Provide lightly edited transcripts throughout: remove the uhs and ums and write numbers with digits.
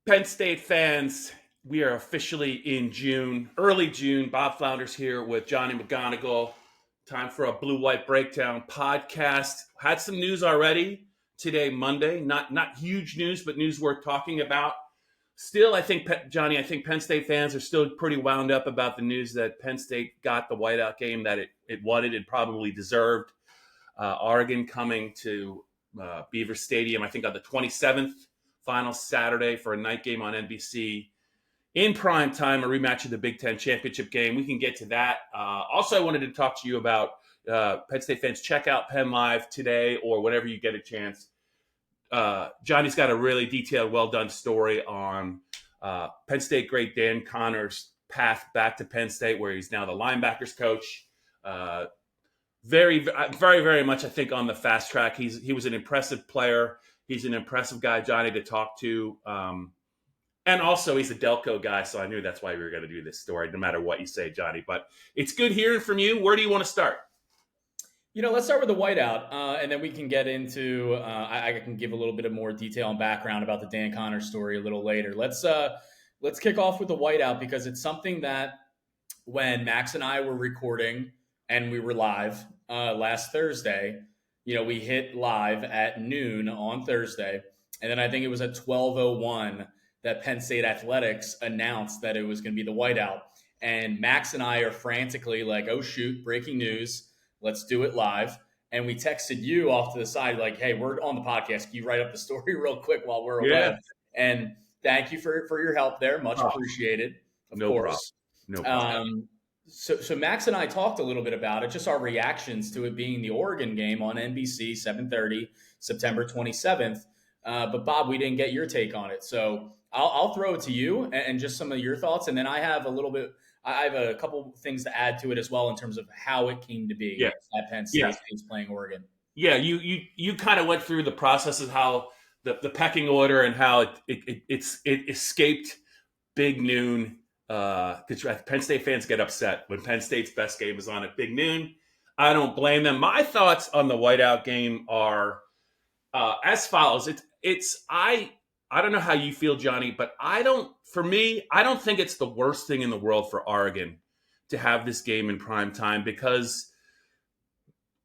Penn State fans, we are officially in June, early June. Bob Flounders here with Johnny McGonigal. Time for a Blue White Breakdown podcast. Had some news already today, Monday. Not huge news, but news worth talking about. Still, I think, Johnny, I think Penn State fans are still pretty wound up about the news that Penn State got the whiteout game that it wanted and probably deserved. Oregon coming to Beaver Stadium, I think on the 27th, final Saturday for a night game on NBC in prime time, a rematch of the Big Ten championship game. We can get to that. Also, I wanted to talk to you about Penn State fans. Check out PennLive today or whenever you get a chance. Johnny's got a really detailed, well-done story on Penn State great Dan Connor's path back to Penn State, where he's now the linebackers coach. Very, very much, I think, on the fast track. He was an impressive player. He's an impressive guy, Johnny, to talk to. And also, he's a Delco guy, so I knew that's why we were going to do this story, no matter what you say, Johnny. But it's good hearing from you. Where do you want to start? Let's start with the whiteout, and then we can get into. I can give a little bit of more detail and background about the Dan Connor story a little later. Let's kick off with the whiteout because it's something that when Max and I were recording and we were live last Thursday, we hit live at noon on Thursday, and then I think it was at 12:01 that Penn State Athletics announced that it was going to be the whiteout, and Max and I are frantically like, "Oh shoot, breaking news! Let's do it live." And we texted you off to the side like, "Hey, we're on the podcast. Can you write up the story real quick while we're away?" And thank you for your help there. Much appreciated. Of course. No problem. So Max and I talked a little bit about it, just our reactions to it being the Oregon game on NBC, 7:30, September 27th. But Bob, we didn't get your take on it. So I'll throw it to you and just some of your thoughts. And then I have a couple things to add to it as well in terms of how it came to be at Penn State is playing Oregon. Yeah, you kind of went through the process of how the pecking order and how it escaped big noon. Because Penn State fans get upset when Penn State's best game is on at big noon. I don't blame them. My thoughts on the whiteout game are as follows. I don't know how you feel, Johnny, but I don't think it's the worst thing in the world for Oregon to have this game in prime time, because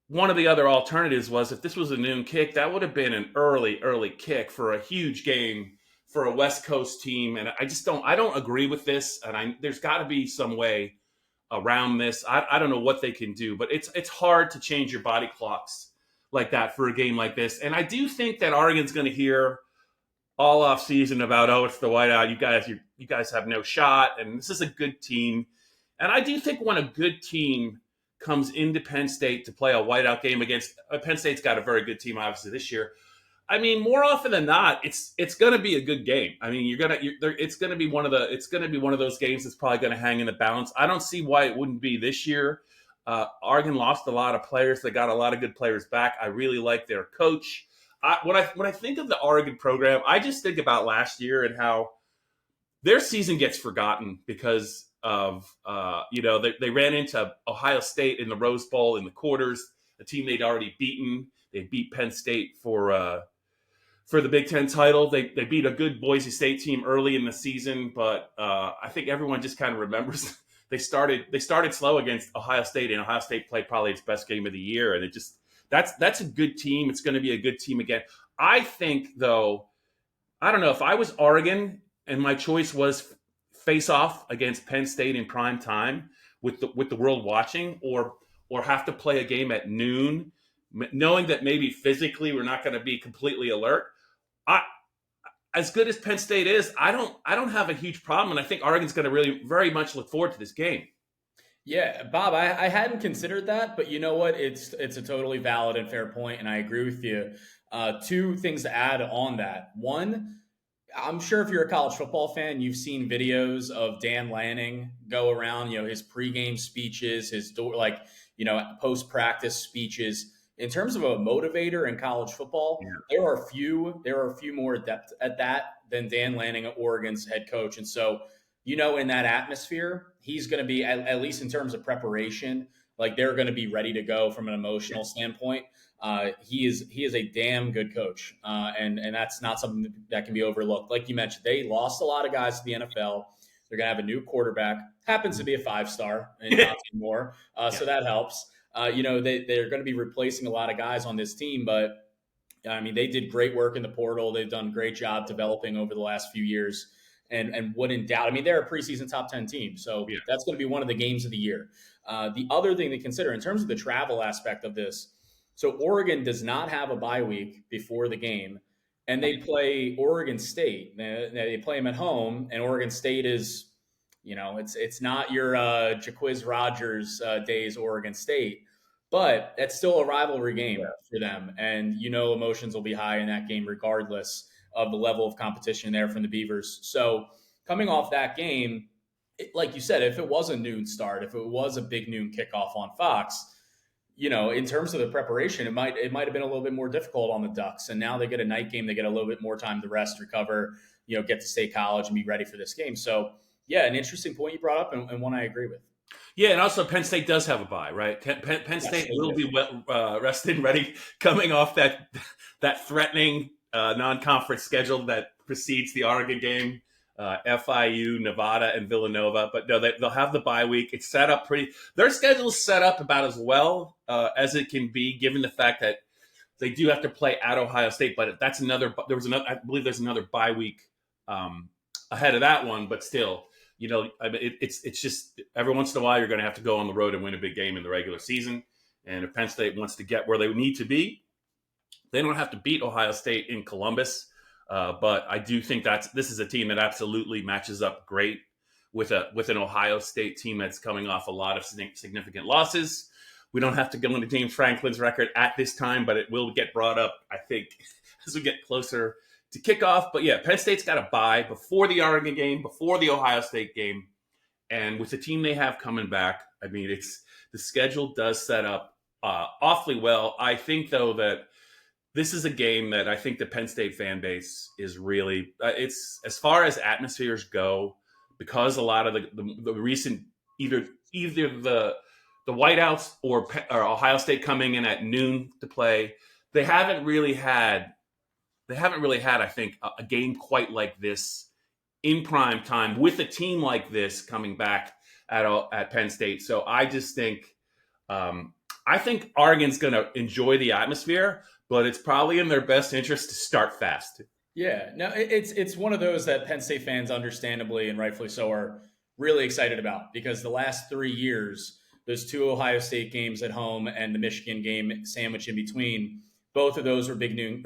one of the other alternatives was if this was a noon kick, that would have been an early kick for a huge game for a West Coast team. And I don't agree with this. And there's got to be some way around this. I don't know what they can do, but it's hard to change your body clocks like that for a game like this. And I do think that Oregon's going to hear all off season about, it's the whiteout. You guys have no shot. And this is a good team. And I do think when a good team comes into Penn State to play a whiteout game against Penn State's got a very good team, obviously, this year. I mean, more often than not, it's going to be a good game. I mean, it's going to be one of those games that's probably going to hang in the balance. I don't see why it wouldn't be this year. Oregon lost a lot of players. They got a lot of good players back. I really like their coach. When I think of the Oregon program, I just think about last year and how their season gets forgotten because of they ran into Ohio State in the Rose Bowl in the quarters, a team they'd already beaten. They beat Penn State for the Big Ten title. They beat a good Boise State team early in the season, but I think everyone just kind of remembers they started slow against Ohio State, and Ohio State played probably its best game of the year. And that's a good team. It's going to be a good team again. I think, though, I don't know, if I was Oregon and my choice was face off against Penn State in prime time with the world watching, or have to play a game at noon, knowing that maybe physically we're not going to be completely alert. As good as Penn State is, I don't have a huge problem, and I think Oregon's going to really very much look forward to this game. Yeah, Bob, I hadn't considered that, but you know what? It's a totally valid and fair point, and I agree with you. Two things to add on that. One, I'm sure if you're a college football fan, you've seen videos of Dan Lanning go around, his pregame speeches, his post-practice speeches. In terms of a motivator in college football, there are a few more adept at that than Dan Lanning, Oregon's head coach. And so, in that atmosphere, he's going to be, at least in terms of preparation, Like they're going to be ready to go from an emotional standpoint. He is a damn good coach, and that's not something that can be overlooked. Like you mentioned, they lost a lot of guys to the NFL. They're going to have a new quarterback, happens to be a 5-star and not more, so that helps. They're going to be replacing a lot of guys on this team, but I mean, they did great work in the portal. They've done a great job developing over the last few years. And wouldn't doubt, I mean, they're a preseason top 10 team. So that's going to be one of the games of the year. The other thing to consider in terms of the travel aspect of this, so Oregon does not have a bye week before the game, and they play Oregon State. They play them at home, and Oregon State is, it's not your Jaquiz Rogers days Oregon State. But that's still a rivalry game for them. And, emotions will be high in that game regardless of the level of competition there from the Beavers. So coming off that game, like you said, if it was a noon start, if it was a big noon kickoff on Fox, in terms of the preparation, it might have been a little bit more difficult on the Ducks. And now they get a night game. They get a little bit more time to rest, recover, get to State College and be ready for this game. So, yeah, an interesting point you brought up and one I agree with. Yeah, and also Penn State does have a bye, right? Penn State will be rested and ready coming off that threatening non-conference schedule that precedes the Oregon game, FIU, Nevada, and Villanova. But no, they'll have the bye week. It's set up their schedule's set up about as well as it can be, given the fact that they do have to play at Ohio State. But I believe there's another bye week ahead of that one, but still. I mean, it's just every once in a while you're going to have to go on the road and win a big game in the regular season. And if Penn State wants to get where they need to be, they don't have to beat Ohio State in Columbus. But I do think this is a team that absolutely matches up great with an Ohio State team that's coming off a lot of significant losses. We don't have to go into James Franklin's record at this time, but it will get brought up, I think, as we get closer to kickoff. But yeah, Penn State's got a bye before the Oregon game, before the Ohio State game. And with the team they have coming back, I mean, the schedule does set up awfully well. I think, though, that this is a game that I think the Penn State fan base is really it's as far as atmospheres go, because a lot of the recent either the whiteouts or Ohio State coming in at noon to play, they haven't really had, I think, a game quite like this in prime time with a team like this coming back at Penn State. So I just think, I think Oregon's going to enjoy the atmosphere, but it's probably in their best interest to start fast. Yeah, no, it's one of those that Penn State fans, understandably and rightfully so, are really excited about, because the last 3 years, those 2 Ohio State games at home and the Michigan game sandwiched in between, both of those were big noon,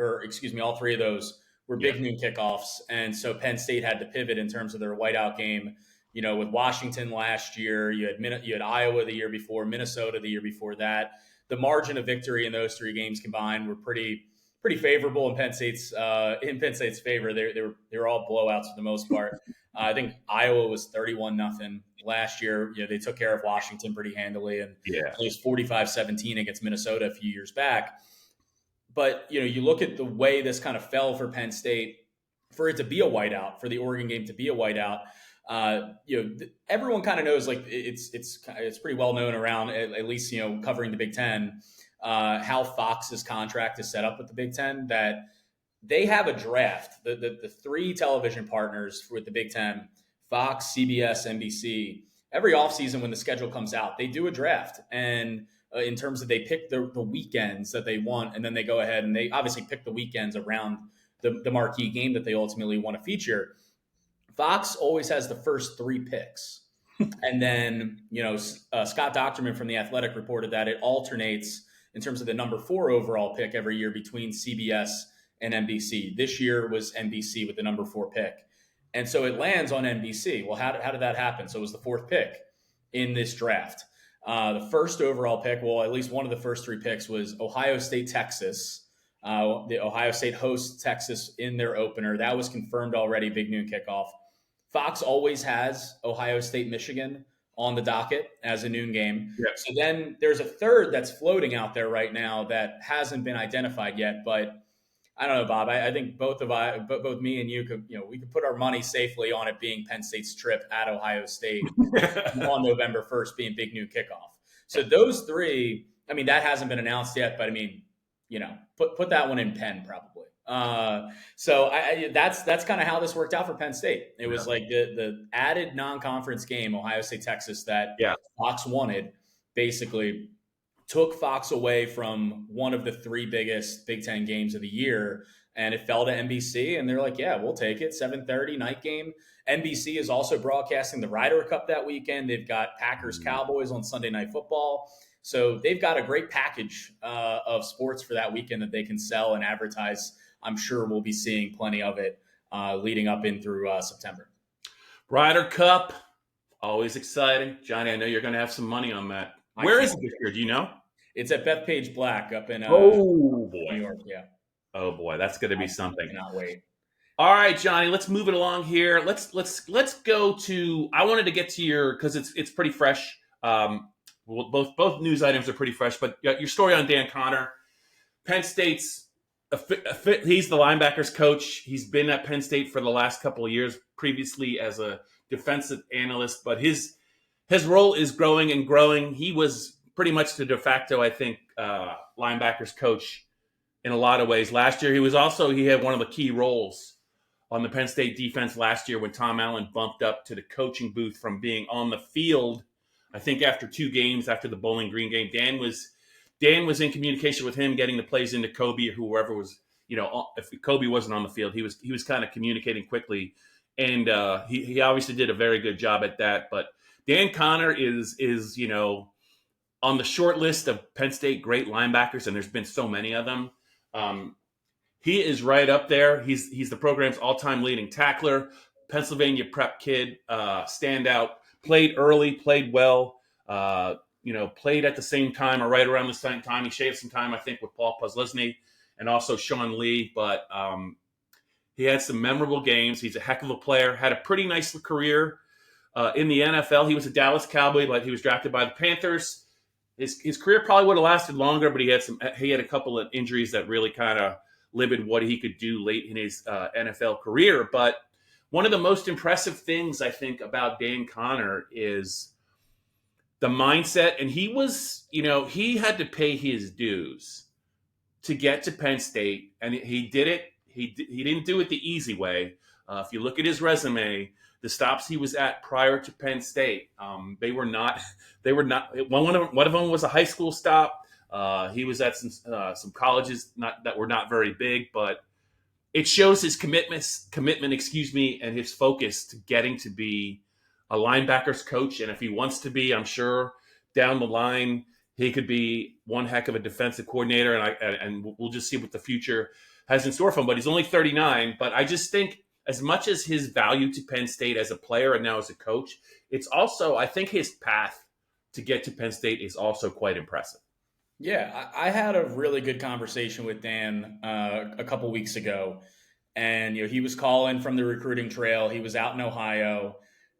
all 3 of those were big noon kickoffs. And so Penn State had to pivot in terms of their whiteout game. With Washington last year, you had Iowa the year before, Minnesota the year before that. The margin of victory in those 3 games combined were pretty favorable in Penn State's favor. They were all blowouts for the most part. I think Iowa was 31-0 last year. They took care of Washington pretty handily, and it was 45-17 against Minnesota a few years back. But, you look at the way this kind of fell for Penn State, for it to be a whiteout, for the Oregon game to be a whiteout. Everyone kind of knows, like it's pretty well known around, at least, covering the Big Ten, how Fox's contract is set up with the Big Ten, that they have a draft. The 3 television partners with the Big Ten, Fox, CBS, NBC, every offseason when the schedule comes out, they do a draft. And in terms of, they pick the weekends that they want, and then they go ahead and they obviously pick the weekends around the marquee game that they ultimately want to feature. Fox always has the first 3 picks. And then, Scott Docterman from The Athletic reported that it alternates in terms of the number 4 overall pick every year between CBS and NBC. This year was NBC with the number 4 pick. And so it lands on NBC. Well, how did that happen? So it was the 4th pick in this draft. The first overall pick, well, at least one of the first 3 picks was Ohio State, Texas. The Ohio State hosts Texas in their opener. That was confirmed already, big noon kickoff. Fox always has Ohio State, Michigan on the docket as a noon game. Yep. So then there's a 3rd that's floating out there right now that hasn't been identified yet. But I don't know, Bob. I think both me and you could, we could put our money safely on it being Penn State's trip at Ohio State on November 1st, being big noon kickoff. So those three, I mean, that hasn't been announced yet, but I mean, put that one in Penn probably. That's kind of how this worked out for Penn State. It was like the added non-conference game, Ohio State, Texas, that Fox wanted, basically took Fox away from one of the three biggest Big Ten games of the year, and it fell to NBC, and they're like, yeah, we'll take it. 7:30 night game. NBC is also broadcasting the Ryder Cup that weekend. They've got Packers Cowboys on Sunday Night Football. So they've got a great package of sports for that weekend that they can sell and advertise. I'm sure we'll be seeing plenty of it leading up in through September. Ryder Cup, always exciting. Johnny, I know you're going to have some money on that. Where is it this year? Do you know? It's at Bethpage Black up in New York. Yeah. Oh boy, that's going to be something. I cannot wait. All right, Johnny, let's move it along here. Let's go to. I wanted to get to your, because it's pretty fresh. Both news items are pretty fresh, but your story on Dan Connor, Penn State's. He's the linebackers coach. He's been at Penn State for the last couple of years, previously as a defensive analyst, but his role is growing and growing. He was pretty much the de facto, I think, linebackers coach in a lot of ways. Last year, he had one of the key roles on the Penn State defense last year when Tom Allen bumped up to the coaching booth from being on the field. I think after 2 games, after the Bowling Green game, Dan was in communication with him, getting the plays into Kobe or whoever was, if Kobe wasn't on the field, he was kind of communicating quickly. And he obviously did a very good job at that. But Dan Connor is on the short list of Penn State great linebackers, and there's been so many of them. He is right up there. He's the program's all-time leading tackler, Pennsylvania prep kid, standout, played early, played well, played at the same time or right around the same time. He shaved some time, I think, with Paul Posluszny and also Sean Lee, but he had some memorable games. He's a heck of a player, had a pretty nice career in the NFL. He was a Dallas Cowboy, but he was drafted by the Panthers. His career probably would have lasted longer, but he had a couple of injuries that really kind of limited what he could do late in his NFL career. But one of the most impressive things I think about Dan Connor is the mindset. And he was, he had to pay his dues to get to Penn State, and he did it. He didn't do it the easy way. If you look at his resume, the stops he was at prior to Penn State, they were not. One of them was a high school stop. He was at some colleges that were not very big, but it shows his commitment, and his focus to getting to be a linebackers coach. And if he wants to be, I'm sure down the line he could be one heck of a defensive coordinator. And we'll just see what the future has in store for him. But he's only 39. But I just think, as much as his value to Penn State as a player and now as a coach, it's also, I think his path to get to Penn State is also quite impressive. Yeah, I had a really good conversation with Dan a couple weeks ago, and he was calling from the recruiting trail. He was out in Ohio,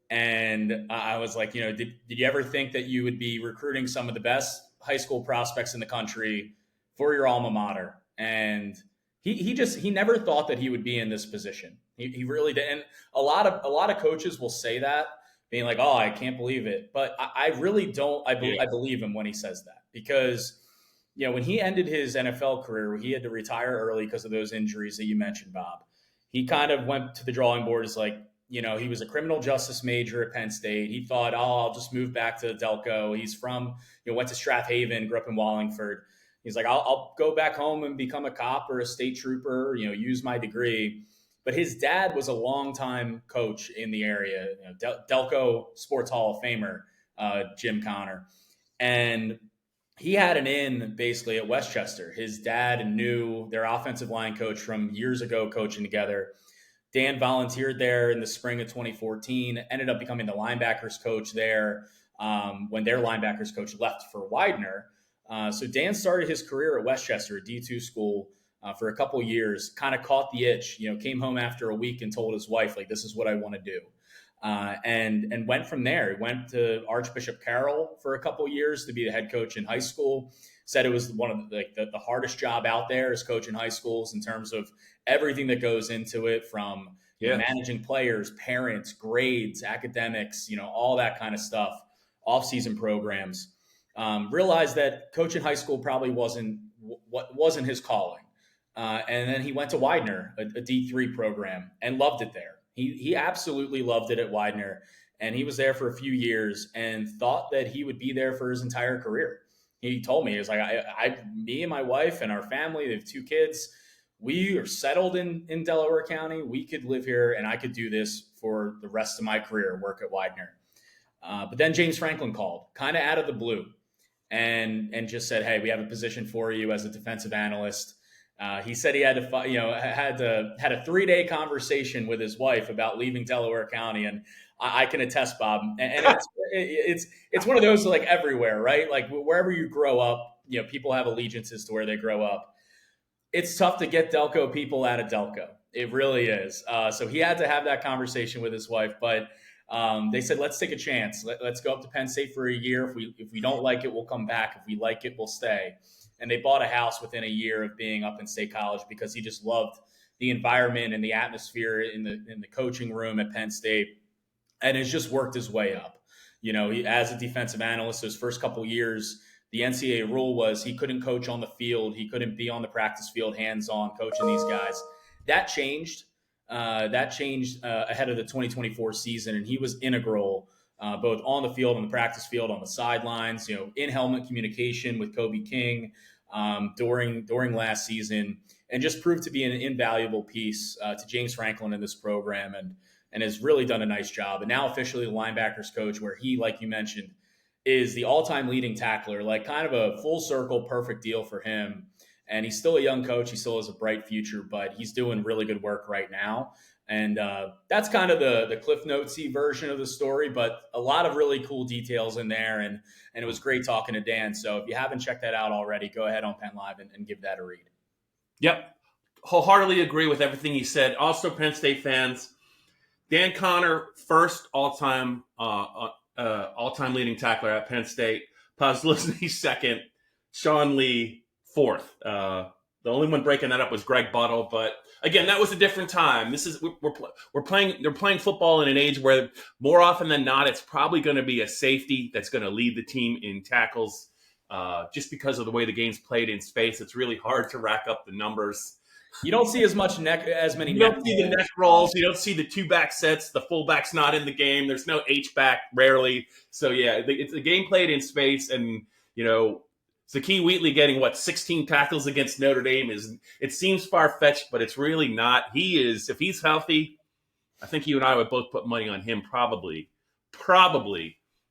and I was like, did you ever think that you would be recruiting some of the best high school prospects in the country for your alma mater? And he never thought that he would be in this position. He really did. And a lot of coaches will say that, being like, oh, I can't believe it. But I really don't. I believe him when he says that, because when he ended his NFL career, he had to retire early because of those injuries that you mentioned, Bob. He kind of went to the drawing board as like, he was a criminal justice major at Penn State. He thought, I'll just move back to Delco. He's from, went to Strathaven, grew up in Wallingford. He's like, I'll go back home and become a cop or a state trooper, use my degree. But his dad was a longtime coach in the area, Delco Sports Hall of Famer, Jim Connor. And he had an in basically at Westchester. His dad knew their offensive line coach from years ago coaching together. Dan volunteered there in the spring of 2014, ended up becoming the linebackers coach there when their linebackers coach left for Widener. So Dan started his career at Westchester, a D2 school, for a couple of years, kind of caught the itch, came home after a week and told his wife, like, this is what I want to do. And went from there. He went to Archbishop Carroll for a couple of years to be the head coach in high school. Said it was one of the hardest job out there is coaching high schools in terms of everything that goes into it, from managing players, parents, grades, academics, all that kind of stuff, off-season programs. realized that coaching high school probably wasn't his calling. And then he went to Widener, a D3 program, and loved it there. He absolutely loved it at Widener, and he was there for a few years and thought that he would be there for his entire career. He told me, he was like, me and my wife and our family, they have 2 kids. We are settled in Delaware County. We could live here, and I could do this for the rest of my career, work at Widener. But then James Franklin called, kind of out of the blue, and just said, "Hey, we have a position for you as a defensive analyst." He said he had to, had a 3-day conversation with his wife about leaving Delaware County, and I can attest, Bob. And it's one of those like everywhere, right? Like wherever you grow up, people have allegiances to where they grow up. It's tough to get Delco people out of Delco. It really is. So he had to have that conversation with his wife, but they said, let's take a chance. Let's go up to Penn State for a year. If we don't like it, we'll come back. If we like it, we'll stay. And they bought a house within a year of being up in State College because he just loved the environment and the atmosphere in the coaching room at Penn State, and has just worked his way up. As a defensive analyst, those first couple years, the NCAA rule was he couldn't coach on the field. He couldn't be on the practice field, hands-on, coaching these guys. That changed. Ahead of the 2024 season, and he was integral both on the field, on the practice field, on the sidelines, in helmet communication with Kobe King during last season, and just proved to be an invaluable piece to James Franklin in this program, and has really done a nice job. And now officially the linebackers coach, where he, like you mentioned, is the all-time leading tackler, like kind of a full circle, perfect deal for him. And he's still a young coach. He still has a bright future, but he's doing really good work right now. And that's kind of the Cliff Notesy version of the story, but a lot of really cool details in there. And it was great talking to Dan. So if you haven't checked that out already, go ahead on PennLive and give that a read. Yep. Wholeheartedly agree with everything he said. Also, Penn State fans, Dan Connor, first all-time leading tackler at Penn State. Posluszny second. Sean Lee fourth. The only one breaking that up was Greg Buttle, but again, that was a different time. We're playing. They're playing football in an age where more often than not, it's probably going to be a safety that's going to lead the team in tackles. Just because of the way the game's played in space, it's really hard to rack up the numbers. You don't see as many You neck don't see the neck rolls. You don't see the 2-back sets. The fullback's not in the game. There's no H-back, rarely. So, yeah, it's the game played in space. And, Zakee Wheatley getting, 16 tackles against Notre Dame it seems far-fetched, but it's really not. If he's healthy, I think you and I would both put money on him probably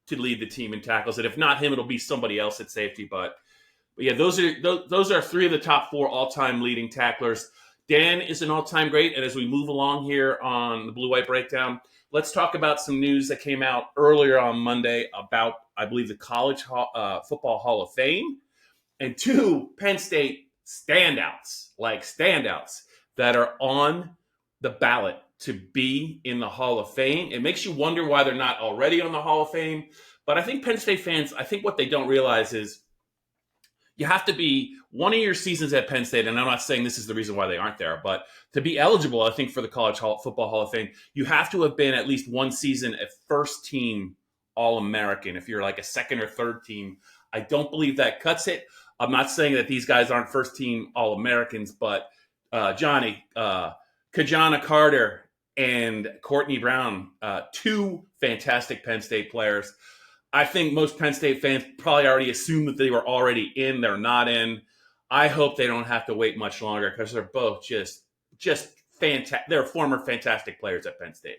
to lead the team in tackles. And if not him, it'll be somebody else at safety. But yeah, those are 3 of the top 4 all-time leading tacklers. Dan is an all-time great, and as we move along here on the Blue White Breakdown, let's talk about some news that came out earlier on Monday about, I believe, the College Football Hall of Fame, and 2 Penn State standouts that are on the ballot to be in the Hall of Fame. It makes you wonder why they're not already on the Hall of Fame, but I think Penn State fans, what they don't realize is you have to be one of your seasons at Penn State, and I'm not saying this is the reason why they aren't there, but to be eligible, I think, for the College Football Hall of Fame, you have to have been at least one season a first-team All-American. If you're like a second or third team, I don't believe that cuts it. I'm not saying that these guys aren't first-team All-Americans, but Johnny, Ki-Jana Carter and Courtney Brown, 2 fantastic Penn State players. I think most Penn State fans probably already assume that they were already in. They're not in. I hope they don't have to wait much longer because they're both just fantastic. They're former fantastic players at Penn State.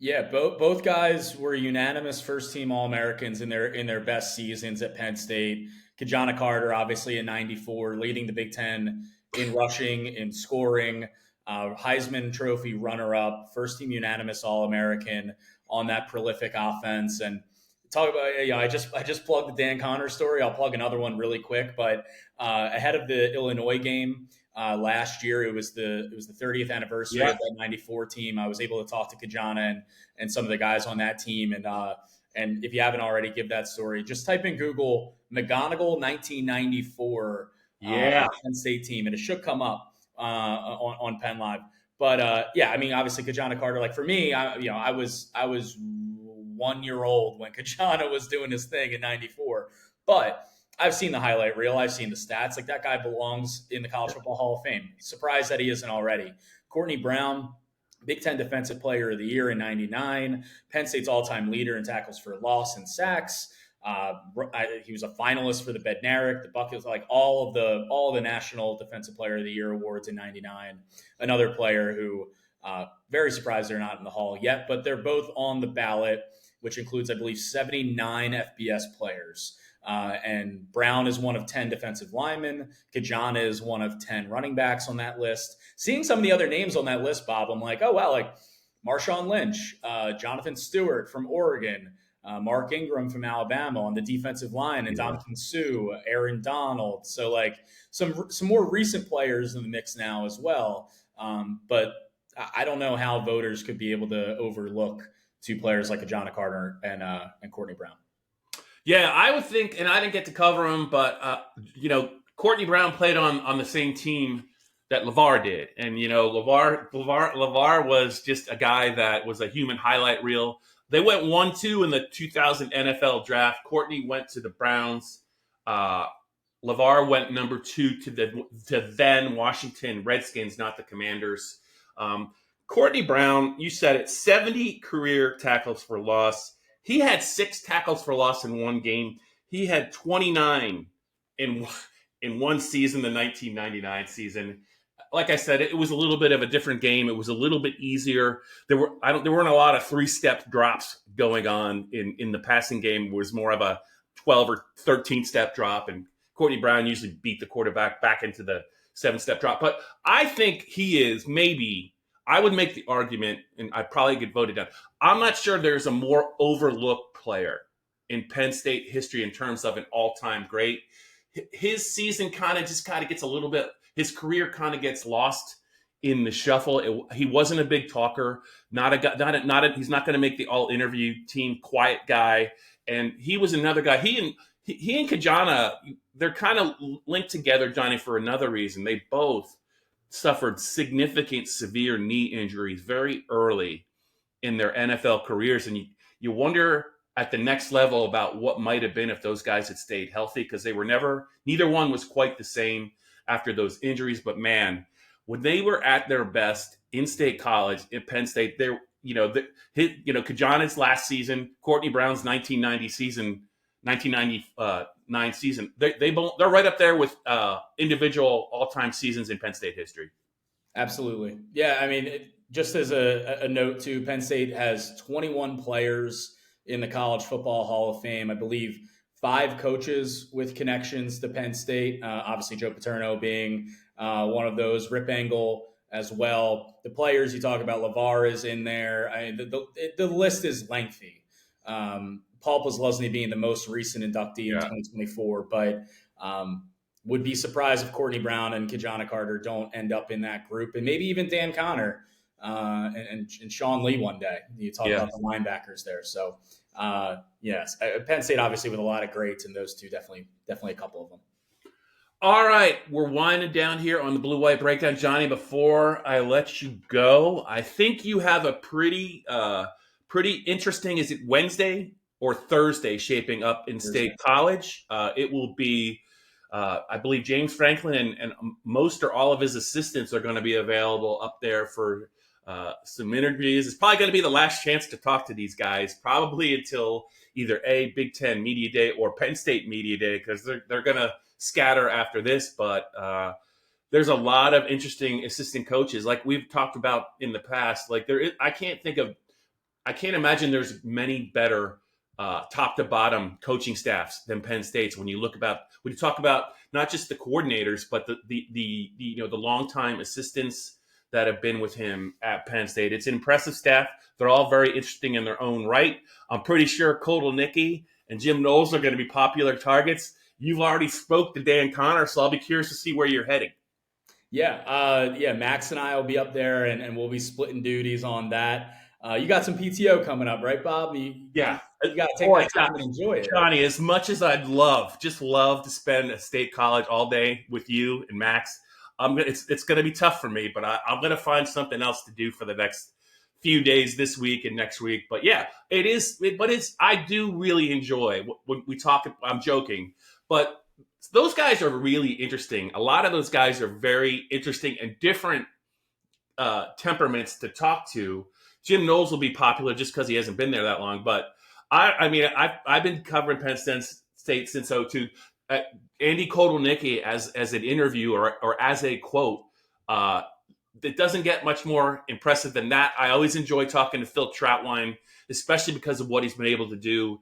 Yeah, both guys were unanimous first-team All-Americans in their best seasons at Penn State. Ki-Jana Carter, obviously in '94, leading the Big Ten in rushing, in scoring, Heisman Trophy runner-up, first-team unanimous All-American on that prolific offense. And talk about, I just plugged the Dan Connor story. I'll plug another one really quick. But ahead of the Illinois game last year, it was the 30th anniversary of that '94 team. I was able to talk to Ki-Jana and some of the guys on that team. And if you haven't already, give that story. Just type in Google McGonigal 1994 Penn State team, and it should come up on PennLive. But obviously Ki-Jana Carter. Like for me, I was 1 year old when Ki-Jana was doing his thing in '94. But I've seen the highlight reel. I've seen the stats. Like, that guy belongs in the College Football Hall of Fame. Surprised that he isn't already. Courtney Brown, Big Ten Defensive Player of the Year in '99, Penn State's all-time leader in tackles for loss and sacks. He was a finalist for the Bednarik, the Buckets, like all of the National Defensive Player of the Year awards in '99. Another player who, very surprised they're not in the Hall yet, but they're both on the ballot, which includes, I believe, 79 FBS players. And Brown is one of 10 defensive linemen. Ki-Jana is one of 10 running backs on that list. Seeing some of the other names on that list, Bob, I'm like, oh, wow, like Marshawn Lynch, Jonathan Stewart from Oregon, Mark Ingram from Alabama on the defensive line, and Ndamukong Suh, Aaron Donald. So, like, some more recent players in the mix now as well. But I don't know how voters could be able to overlook two players like Ki-Jana Carter and Courtney Brown. Yeah, I would think, and I didn't get to cover him, but Courtney Brown played on the same team that LeVar did, and LeVar was just a guy that was a human highlight reel. They went 1-2 in the 2000 NFL draft. Courtney went to the Browns. LeVar went number 2 to then Washington Redskins, not the Commanders. Courtney Brown, you said it, 70 career tackles for loss. He had 6 tackles for loss in one game. He had 29 in one season, the 1999 season. Like I said, it was a little bit of a different game. It was a little bit easier. There weren't a lot of 3-step drops going on in the passing game. It was more of a 12 or 13-step drop, and Courtney Brown usually beat the quarterback back into the 7-step drop. But I think he is maybe, I would make the argument, and I probably get voted down, I'm not sure there's a more overlooked player in Penn State history in terms of an all-time great. His season kind of gets a little bit, his career kind of gets lost in the shuffle. He wasn't a big talker, he's not going to make the all-interview team, quiet guy. And he was another guy. He and Ki-Jana, they're kind of linked together, Johnny, for another reason. They both suffered significant severe knee injuries very early in their NFL careers. And you wonder at the next level about what might have been if those guys had stayed healthy, because neither one was quite the same after those injuries. But man, when they were at their best in State College, in Penn State, Ki-Jana's last season, Courtney Brown's 1999 season, they're right up there with individual all-time seasons in Penn State history. Absolutely. Yeah, I mean, just as a note too, Penn State has 21 players in the College Football Hall of Fame. I believe 5 coaches with connections to Penn State. Obviously, Joe Paterno being one of those. Rip Engel as well. The players you talk about, LeVar is in there. The list is lengthy. Paul Posluszny being the most recent inductee in 2024, but would be surprised if Courtney Brown and Ki-Jana Carter don't end up in that group, and maybe even Dan Connor and Sean Lee one day. You talk about the linebackers there. So, yes, Penn State obviously with a lot of greats, and those two definitely a couple of them. All right, we're winding down here on the Blue White Breakdown. Johnny, before I let you go, I think you have a pretty interesting, is it Wednesday or Thursday, shaping up in State College? It will be, I believe, James Franklin and most or all of his assistants are going to be available up there for some interviews. It's probably going to be the last chance to talk to these guys, probably until either Big Ten Media Day or Penn State Media Day, because they're going to scatter after this. But there's a lot of interesting assistant coaches, like we've talked about in the past. Like I can't imagine there's many better top to bottom coaching staffs than Penn State's. When you talk about not just the coordinators, but the longtime assistants that have been with him at Penn State. It's an impressive staff. They're all very interesting in their own right. I'm pretty sure Kotelnicki and Jim Knowles are going to be popular targets. You've already spoke to Dan Connor, so I'll be curious to see where you're heading. Yeah. Max and I will be up there, and we'll be splitting duties on that. You got some PTO coming up, right, Bob? You got to take that time and enjoy it. Johnny, as much as I'd love to spend at State College all day with you and Max, it's going to be tough for me, but I'm going to find something else to do for the next few days this week and next week. But yeah, it is. I do really enjoy when we talk. I'm joking, but those guys are really interesting. A lot of those guys are very interesting and different temperaments to talk to. Jim Knowles will be popular just because he hasn't been there that long. But I've been covering Penn State since '02. Andy Kotelnicki as an interview or as a quote, it doesn't get much more impressive than that. I always enjoy talking to Phil Troutwine, especially because of what he's been able to do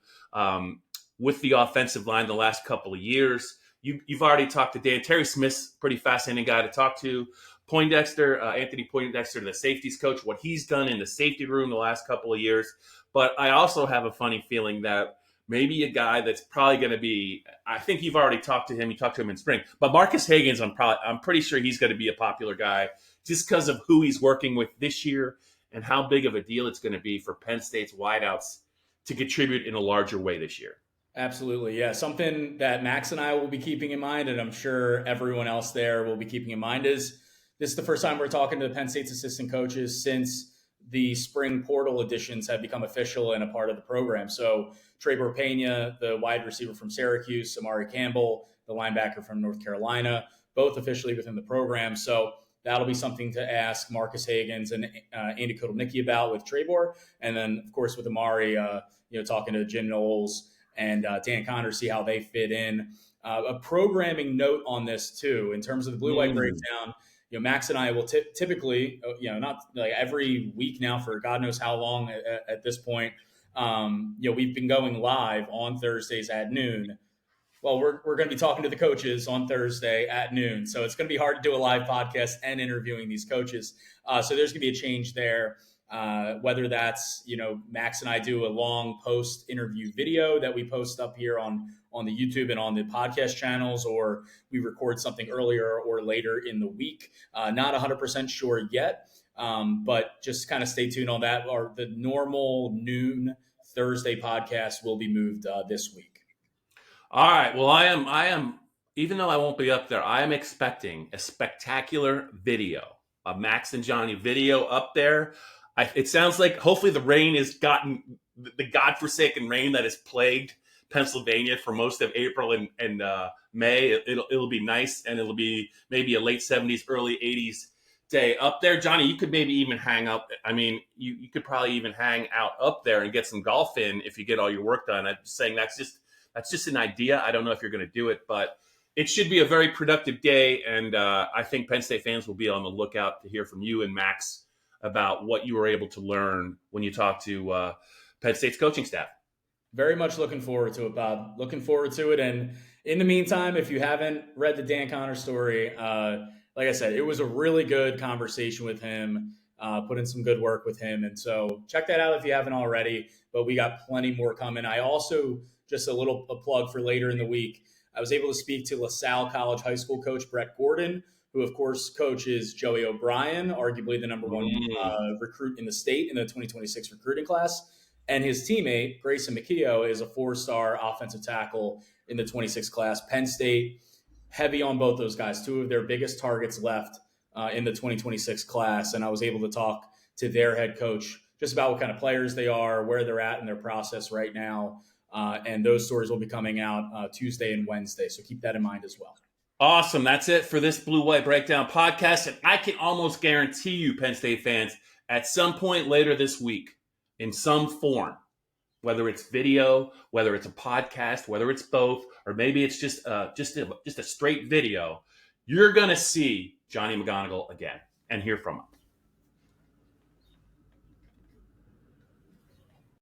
with the offensive line the last couple of years. You've already talked to Dan. Terry Smith's pretty fascinating guy to talk to. Anthony Poindexter, the safeties coach, what he's done in the safety room the last couple of years. But I also have a funny feeling that maybe a guy that's probably going to be, I think you've already talked to him. You talked to him in spring. But Marcus Higgins, I'm pretty sure he's going to be a popular guy just because of who he's working with this year and how big of a deal it's going to be for Penn State's wideouts to contribute in a larger way this year. Absolutely. Yeah. Something that Max and I will be keeping in mind, and I'm sure everyone else there will be keeping in mind, is this is the first time we're talking to the Penn State's assistant coaches since the spring portal additions have become official and a part of the program. So Trebor Pena, the wide receiver from Syracuse, Samari Campbell, the linebacker from North Carolina, both officially within the program. So that'll be something to ask Marcus Higgins and Andy Kotelnicki about with Trebor. And then, of course, with Amari, talking to Jim Knowles and Dan Connor, see how they fit in. A programming note on this, too, in terms of the blue-white breakdown. Max and I will typically, not like every week now for God knows how long at this point. We've been going live on Thursdays at noon. Well, we're going to be talking to the coaches on Thursday at noon. So it's going to be hard to do a live podcast and interviewing these coaches. So there's going to be a change there. Whether that's, Max and I do a long post interview video that we post up here on the YouTube and on the podcast channels, or we record something earlier or later in the week. Not 100% sure yet, but just kind of stay tuned on that. Or the normal noon Thursday podcast will be moved this week. All right. Well, I am, even though I won't be up there, I am expecting a spectacular video, a Max and Johnny video up there. It sounds like hopefully the rain has gotten the godforsaken rain that has plagued Pennsylvania for most of April and May. It'll be nice, and it'll be maybe a late 70s, early 80s day up there. Johnny, you could maybe even hang up. I mean, you could probably even hang out up there and get some golf in if you get all your work done. I'm just saying that's just an idea. I don't know if you're going to do it, but it should be a very productive day, and I think Penn State fans will be on the lookout to hear from you and Max about what you were able to learn when you talk to Penn State's coaching staff. Very much looking forward to it, Bob. Looking forward to it. And in the meantime, if you haven't read the Dan Connor story, like I said, it was a really good conversation with him, put in some good work with him. And so check that out if you haven't already, but we got plenty more coming. I also, just a plug for later in the week, I was able to speak to LaSalle College High School coach Brett Gordon, who, of course, coaches Joey O'Brien, arguably the number one recruit in the state in the 2026 recruiting class. And his teammate, Grayson McKeough, is a 4-star offensive tackle in the 26 class. Penn State, heavy on both those guys, two of their biggest targets left in the 2026 class. And I was able to talk to their head coach just about what kind of players they are, where they're at in their process right now. And those stories will be coming out Tuesday and Wednesday. So keep that in mind as well. Awesome. That's it for this Blue White Breakdown podcast. And I can almost guarantee you, Penn State fans, at some point later this week, in some form, whether it's video, whether it's a podcast, whether it's both, or maybe it's just a straight video, you're going to see Johnny McGonigal again and hear from him.